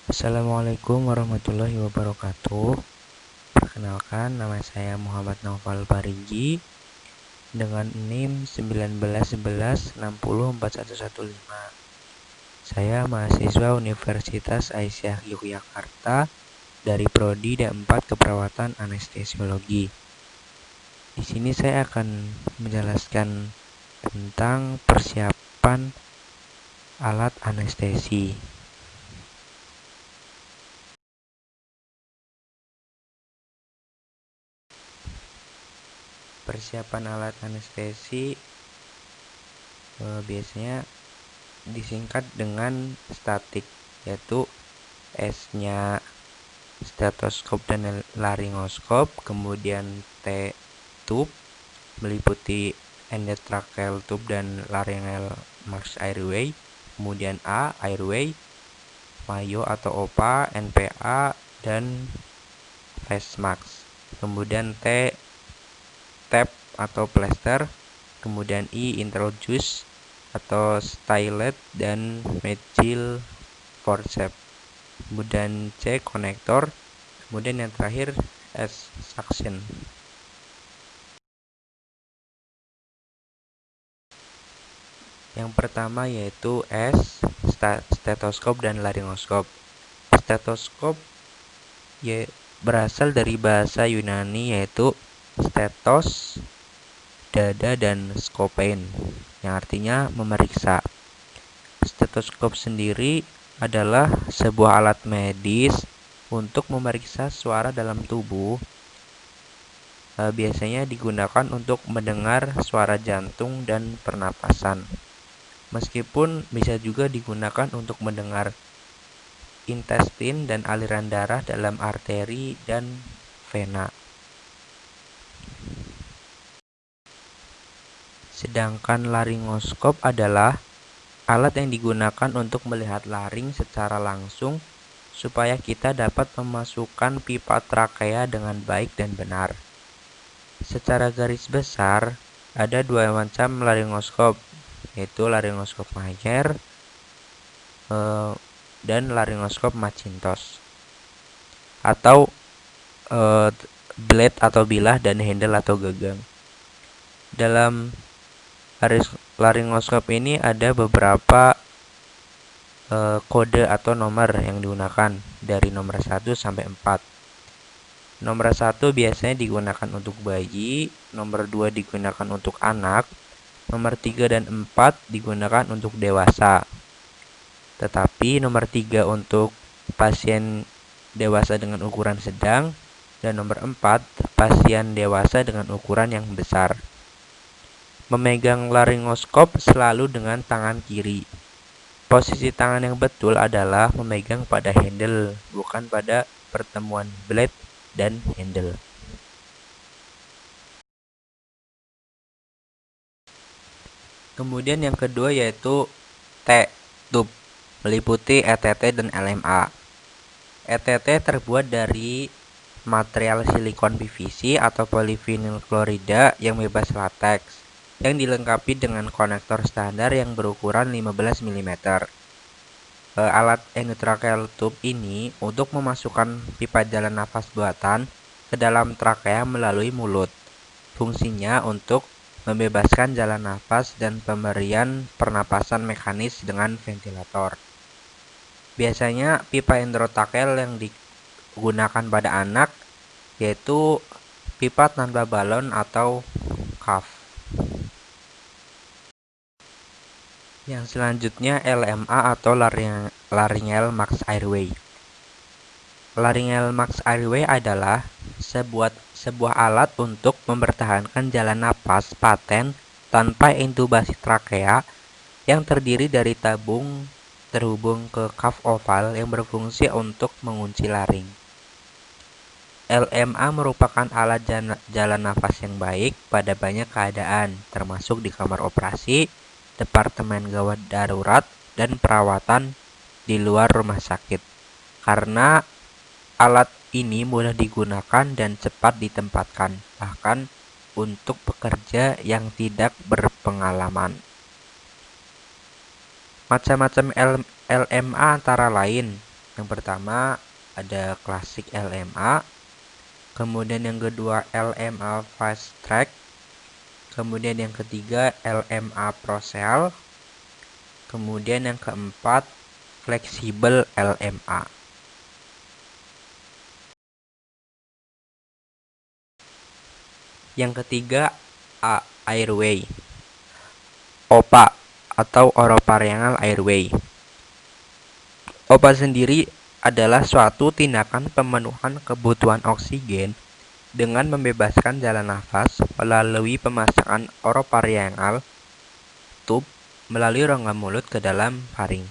Assalamualaikum warahmatullahi wabarakatuh. Perkenalkan, nama saya Muhammad Naufal Parigi dengan NIM 1911604115. Saya mahasiswa Universitas Aisyah Yogyakarta dari Prodi D4 Keperawatan Anestesiologi. Di sini saya akan menjelaskan tentang persiapan alat anestesi. Persiapan alat anestesi biasanya disingkat dengan statik, yaitu S-nya stetoskop dan laringoskop, kemudian T tube meliputi endotracheal tube dan laryngeal max airway, kemudian A airway, mayo atau OPA, NPA, dan face mask. Kemudian T tap atau plaster, kemudian I introduce atau stylet dan medial forceps, kemudian C konektor, kemudian yang terakhir S suction. Yang pertama yaitu S stetoskop dan laringoskop. Stetoskop berasal dari bahasa Yunani yaitu stetos dada dan skopein, yang artinya memeriksa. Stetoskop sendiri adalah sebuah alat medis untuk memeriksa suara dalam tubuh. Biasanya digunakan untuk mendengar suara jantung dan pernapasan. Meskipun bisa juga digunakan untuk mendengar intestin dan aliran darah dalam arteri dan vena. Sedangkan laringoskop adalah alat yang digunakan untuk melihat laring secara langsung supaya kita dapat memasukkan pipa trakea dengan baik dan benar. Secara garis besar, ada dua macam laringoskop, yaitu laringoskop Mayer dan laringoskop Macintosh, atau blade atau bilah dan handle atau gagang. Dalam laringoskop ini ada beberapa kode atau nomor yang digunakan dari nomor 1 sampai 4. Nomor 1 biasanya digunakan untuk bayi, nomor 2 digunakan untuk anak, nomor 3 dan 4 digunakan untuk dewasa. Tetapi nomor 3 untuk pasien dewasa dengan ukuran sedang, dan nomor 4 pasien dewasa dengan ukuran yang besar. Memegang laringoskop selalu dengan tangan kiri. Posisi tangan yang betul adalah memegang pada handle, bukan pada pertemuan blade dan handle. Kemudian yang kedua yaitu T tube, meliputi ETT dan LMA. ETT terbuat dari material silikon PVC atau polyvinyl klorida yang bebas lateks, yang dilengkapi dengan konektor standar yang berukuran 15 mm. Alat endotracheal tube ini untuk memasukkan pipa jalan nafas buatan ke dalam trakea melalui mulut. Fungsinya untuk membebaskan jalan nafas dan pemberian pernapasan mekanis dengan ventilator. Biasanya pipa endotracheal yang digunakan pada anak yaitu pipa tanpa balon atau cuff. Yang selanjutnya LMA atau laryngeal max airway. Laryngeal max airway adalah sebuah alat untuk mempertahankan jalan napas paten tanpa intubasi trakea yang terdiri dari tabung terhubung ke cuff oval yang berfungsi untuk mengunci laring. LMA merupakan alat jalan nafas yang baik pada banyak keadaan, termasuk di kamar operasi, departemen gawat darurat, dan perawatan di luar rumah sakit. Karena alat ini mudah digunakan dan cepat ditempatkan, bahkan untuk pekerja yang tidak berpengalaman. Macam-macam LMA antara lain Yang pertama ada klasik LMA, kemudian yang kedua LMA fast track, kemudian yang ketiga LMA ProCell, kemudian yang keempat fleksibel LMA. Yang ketiga A. Airway, OPA atau Oropareal Airway. OPA sendiri adalah suatu tindakan pemenuhan kebutuhan oksigen dengan membebaskan jalan nafas melalui pemasangan oropareal tube melalui rongga mulut ke dalam faring.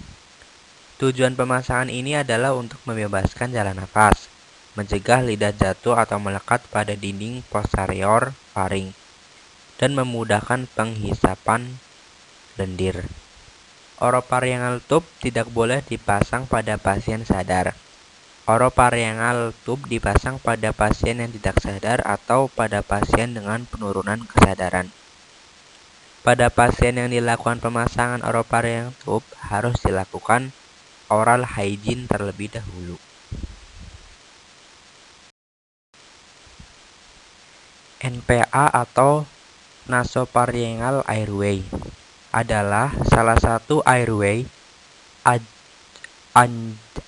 Tujuan pemasangan ini adalah untuk membebaskan jalan nafas, mencegah lidah jatuh atau melekat pada dinding posterior faring, dan memudahkan penghisapan lendir. Oropareal tube tidak boleh dipasang pada pasien sadar. Oropareal tube dipasang pada pasien yang tidak sadar atau pada pasien dengan penurunan kesadaran. Pada pasien yang dilakukan pemasangan oropareal tube harus dilakukan oral hygiene terlebih dahulu. NPA atau nasopharyngeal airway adalah salah satu airway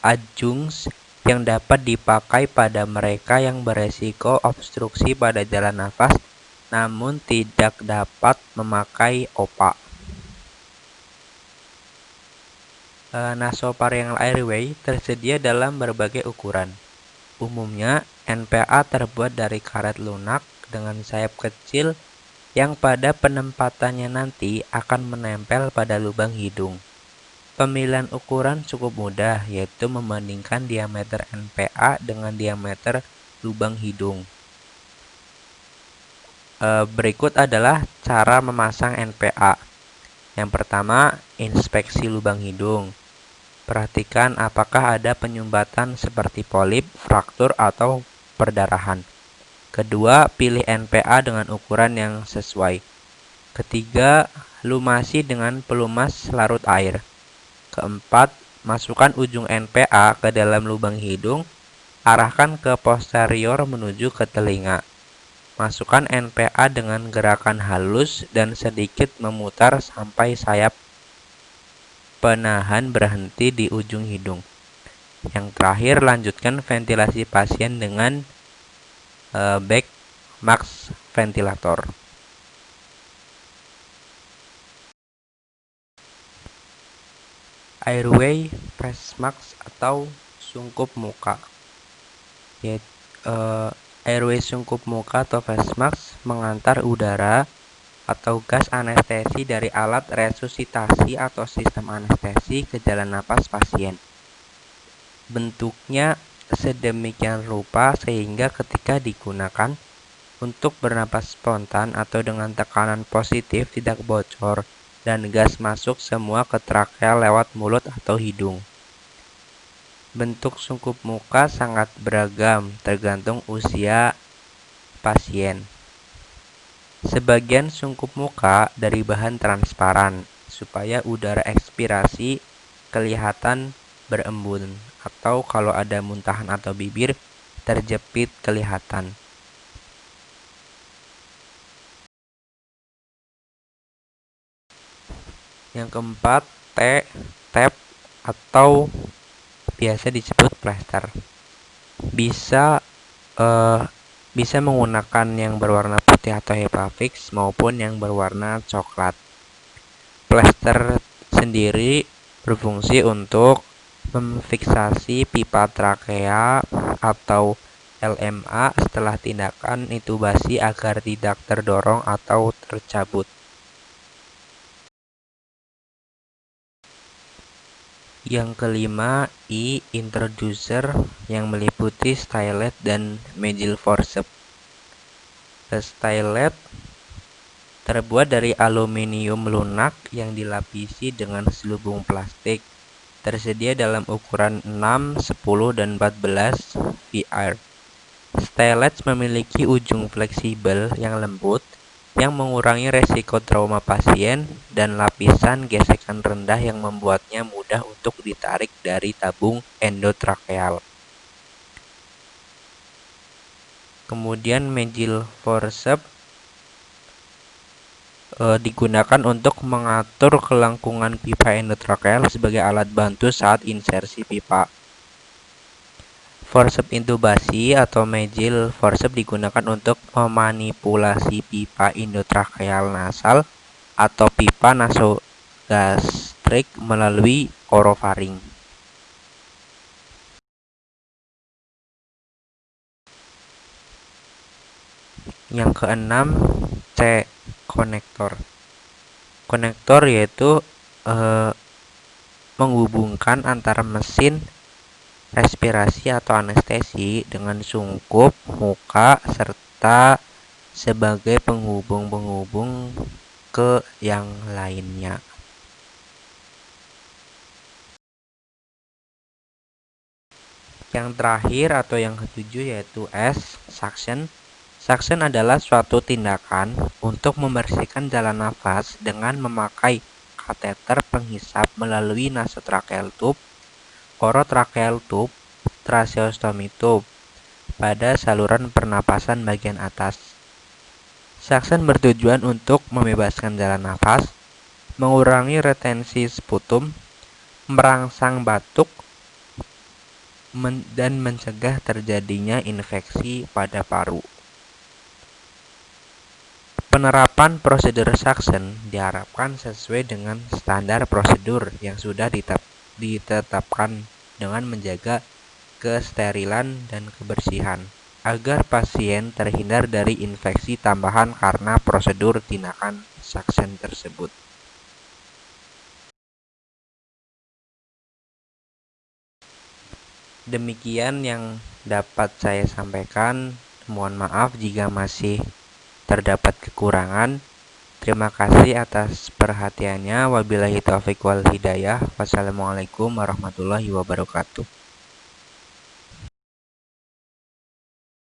adjunks yang dapat dipakai pada mereka yang beresiko obstruksi pada jalan nafas namun tidak dapat memakai OPA. Nasopharyngeal airway tersedia dalam berbagai ukuran. Umumnya, NPA terbuat dari karet lunak dengan sayap kecil yang pada penempatannya nanti akan menempel pada lubang hidung. Pemilihan ukuran cukup mudah, yaitu membandingkan diameter NPA dengan diameter lubang hidung. Berikut adalah cara memasang NPA. Yang pertama, inspeksi lubang hidung. Perhatikan apakah ada penyumbatan seperti polip, fraktur, atau perdarahan. Kedua, pilih NPA dengan ukuran yang sesuai. Ketiga, lumasi dengan pelumas larut air. Keempat, masukkan ujung NPA ke dalam lubang hidung, arahkan ke posterior menuju ke telinga. Masukkan NPA dengan gerakan halus dan sedikit memutar sampai sayap penahan berhenti di ujung hidung. Yang terakhir, lanjutkan ventilasi pasien dengan back mask ventilator. Airway face mask atau sungkup muka. Airway sungkup muka atau face mask mengantar udara atau gas anestesi dari alat resusitasi atau sistem anestesi ke jalan napas pasien. Bentuknya sedemikian rupa sehingga ketika digunakan untuk bernapas spontan atau dengan tekanan positif tidak bocor dan gas masuk semua ke trakea lewat mulut atau hidung. Bentuk sungkup muka sangat beragam tergantung usia pasien. Sebagian sungkup muka dari bahan transparan supaya udara ekspirasi kelihatan berembun, atau kalau ada muntahan atau bibir terjepit kelihatan. Yang keempat, tap atau biasa disebut plester. Bisa menggunakan yang berwarna putih atau HEPA fix maupun yang berwarna coklat. Plester sendiri berfungsi untuk memfiksasi pipa trakea atau LMA setelah tindakan intubasi agar tidak terdorong atau tercabut. Yang kelima, introducer yang meliputi stylet dan medial forceps. Stylet terbuat dari aluminium lunak yang dilapisi dengan selubung plastik. Tersedia dalam ukuran 6, 10, dan 14 VR. Stylet memiliki ujung fleksibel yang lembut yang mengurangi resiko trauma pasien, dan lapisan gesekan rendah yang membuatnya mudah untuk ditarik dari tabung endotrakeal. Kemudian Magill forceps digunakan untuk mengatur kelengkungan pipa endotrakeal sebagai alat bantu saat insersi pipa. Forceps intubasi atau Magill forceps digunakan untuk memanipulasi pipa endotrakeal nasal atau pipa nasogastrik melalui orofaring. Yang keenam, C. Konektor. Konektor yaitu menghubungkan antara mesin respirasi atau anestesi dengan sungkup, muka, serta sebagai penghubung-penghubung ke yang lainnya. Yang terakhir atau yang ketujuh yaitu S. Suction. Suction adalah suatu tindakan untuk membersihkan jalan nafas dengan memakai kateter penghisap melalui nasotracheal tube, orotracheal tube, tracheostomy tube pada saluran pernapasan bagian atas. Suction bertujuan untuk membebaskan jalan nafas, mengurangi retensi sputum, merangsang batuk, dan mencegah terjadinya infeksi pada paru. Penerapan prosedur suction diharapkan sesuai dengan standar prosedur yang sudah ditetapkan dengan menjaga kesterilan dan kebersihan, agar pasien terhindar dari infeksi tambahan karena prosedur tindakan suction tersebut. Demikian yang dapat saya sampaikan. Mohon maaf jika masih terdapat kekurangan. Terima kasih atas perhatiannya. Wabillahi taufiq wal hidayah. Wassalamualaikum warahmatullahi wabarakatuh.